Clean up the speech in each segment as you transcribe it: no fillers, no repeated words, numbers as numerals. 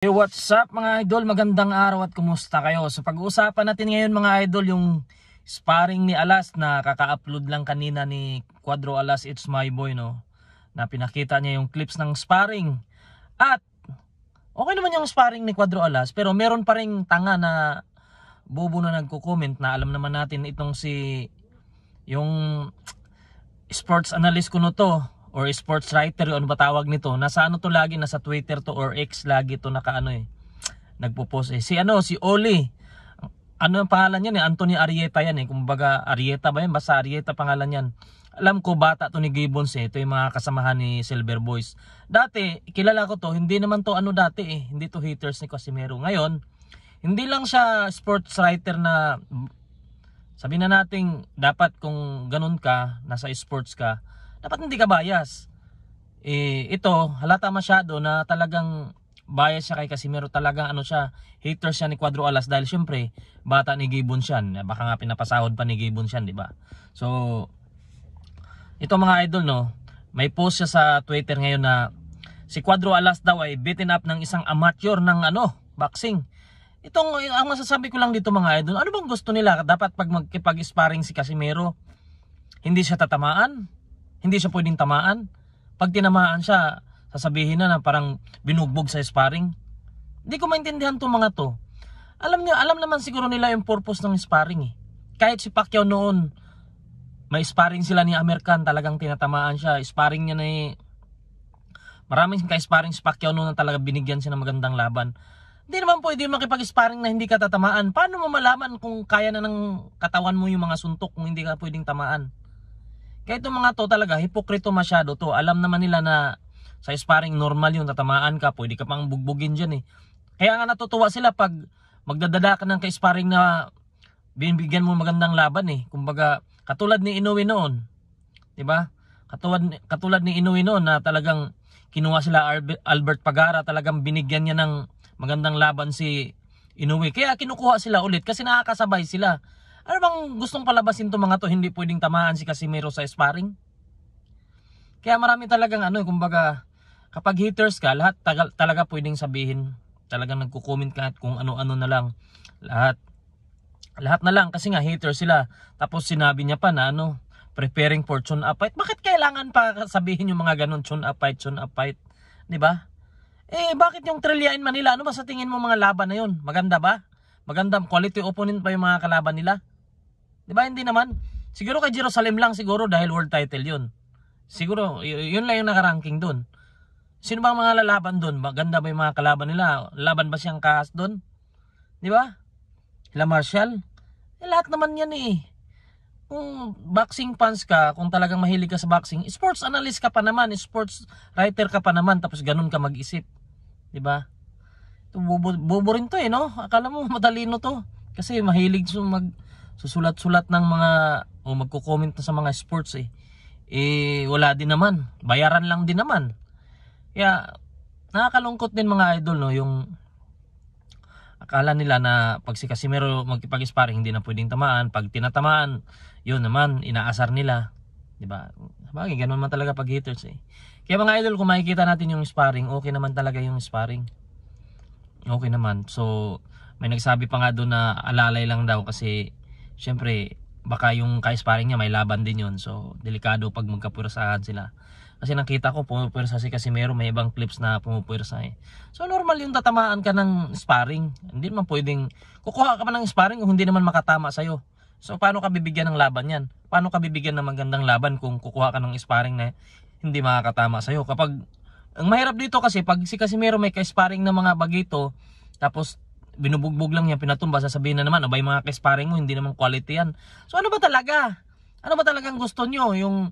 Hey, what's up mga idol? Magandang araw at kumusta kayo? So pag-uusapan natin ngayon mga idol yung sparring ni Alas na kaka-upload lang kanina ni Cuadro Alas, It's My Boy, no? Na pinakita niya yung clips ng sparring. At okay naman yung sparring ni Cuadro Alas, pero meron pa ring tanga na bobo na nagko-comment na alam naman natin itong yung sports analyst ko no to, or sports writer, ano ba tawag nito? Nasa ano to lagi, nasa Twitter to or X lagi to nagpo-post si Oli. Ano ang pangalan niyan Anthony Arrieta yan Kumbaga Arrieta ba yan? Basta Arrieta pangalan yan. Alam ko bata to ni Gibbons Ito yung mga kasamahan ni Silver Boys. Dati, kilala ko to, hindi naman to dati Hindi to haters ni Casimero. Ngayon, hindi lang siya sports writer na sabihin na natin dapat kung ganun ka, nasa sports ka, dapat hindi ka bias. Ito, halata masyado na talagang bias siya kay Casimero. Talagang hater siya ni Cuadro Alas dahil syempre, bata ni Gibbons yan. Baka nga pinapasahod pa ni Gibbons yan, di ba? So, ito mga idol, no, may post siya sa Twitter ngayon na si Cuadro Alas daw ay beaten up ng isang amateur ng boxing. Ang masasabi ko lang dito mga idol, ano bang gusto nila? Dapat pag magkipag-sparring si Casimero, hindi siya tatamaan? Hindi siya pwedeng tamaan. Pag tinamaan siya, sasabihin na parang binugbog sa sparring. Hindi ko maintindihan itong mga to. Alam naman siguro nila yung purpose ng sparring Kahit si Pacquiao noon, may sparring sila ni Amir Khan, talagang tinatamaan siya. Sparring niya maraming ka-sparring si Pacquiao noon na talaga binigyan siya ng magandang laban. Hindi naman pwede makipag-sparring na hindi ka tatamaan. Paano mo malaman kung kaya na ng katawan mo yung mga suntok kung hindi ka pwedeng tamaan? Kaya itong mga to talaga, hipokrito masyado to. Alam naman nila na sa sparring normal yung tatamaan ka, pwede ka pang bugbugin dyan Kaya nga natutuwa sila pag magdadala ka ng ka-sparring na binibigyan mo magandang laban Kumbaga, katulad ni Inoue noon. Diba? Katulad ni Inoue noon na talagang kinuha sila Albert Pagara, talagang binigyan niya ng magandang laban si Inoue. Kaya kinukuha sila ulit kasi nakakasabay sila. Ano bang gustong palabasin to mga to? Hindi pwedeng tamaan si Casimero sa sparring. Kaya marami talagang kumbaga, kapag haters ka, lahat talaga pwedeng sabihin. Talagang nagko-comment ka at kung ano-ano na lang. Lahat na lang kasi nga haters sila. Tapos sinabi niya pa na preparing for tune up fight. Bakit kailangan pa sabihin yung mga ganun, tune up fight, 'di ba? Bakit yung Trillia in Manila? Ano ba sa tingin mo mga laban na yun? Maganda ba? Maganda quality opponent pa yung mga kalaban nila? Diba hindi naman? Siguro kay Jerusalem lang siguro dahil world title yun. Siguro yun lang yung nakaranking dun. Sino ba ang mga lalaban dun? Maganda ba yung mga kalaban nila? Laban ba siyang kahas dun? Diba? La Marshall? Lahat naman yan Kung boxing fans ka, kung talagang mahilig ka sa boxing, sports analyst ka pa naman, sports writer ka pa naman, tapos ganun ka mag-isip. Diba? Bobo rin to no? Akala mo matalino to. Kasi mahilig susulat-sulat ng mga o magko-comment na sa mga sports wala din naman, bayaran lang din naman. Kaya nakakalungkot din mga idol yung akala nila na pag si Casimero magkipag-sparring hindi na pwedeng tamaan, pag tinatamaan yun naman inaasar nila, di ba? Bagay ganun man talaga pag haters Kaya mga idol, kung makikita natin yung sparring, okay naman talaga yung sparring, okay naman. So may nagsabi pa nga doon na alalay lang daw kasi syempre, baka yung ka-sparring niya may laban din yun. So, delikado pag magkapwersahan sila. Kasi nakita ko, pumupwersa si Casimero, may ibang clips na pumupwersa So, normal yung tatamaan ka ng sparring. Hindi naman pwedeng, kukuha ka pa ng sparring kung hindi naman makatama sa'yo. So, paano ka bibigyan ng laban yan? Paano ka bibigyan ng magandang laban kung kukuha ka ng sparring na hindi makakatama sa'yo? Ang mahirap dito kasi, pag si Casimero may ka-sparring na mga bagito, tapos binubugbog lang niya, pinatumba, sasabihin na naman, abay mga ka-sparring mo, hindi naman quality yan. So ano ba talaga? Ano ba talagang gusto nyo? Yung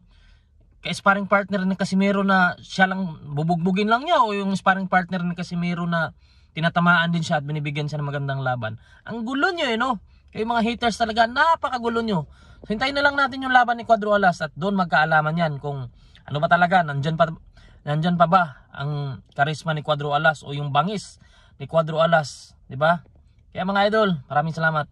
ka-sparring partner ni Casimero na siya lang bubugbugin lang niya, o yung sparring partner ni Casimero na tinatamaan din siya at binibigyan siya ng magandang laban? Ang gulo nyo Kayo mga haters talaga, napakagulo nyo. So, hintayin na lang natin yung laban ni Cuadro Alas at doon magkaalaman yan kung ano ba talaga, nandyan pa ba ang karisma ni Cuadro Alas o yung bangis ni Cuadro Alas, di ba? Kaya mga idol, maraming salamat.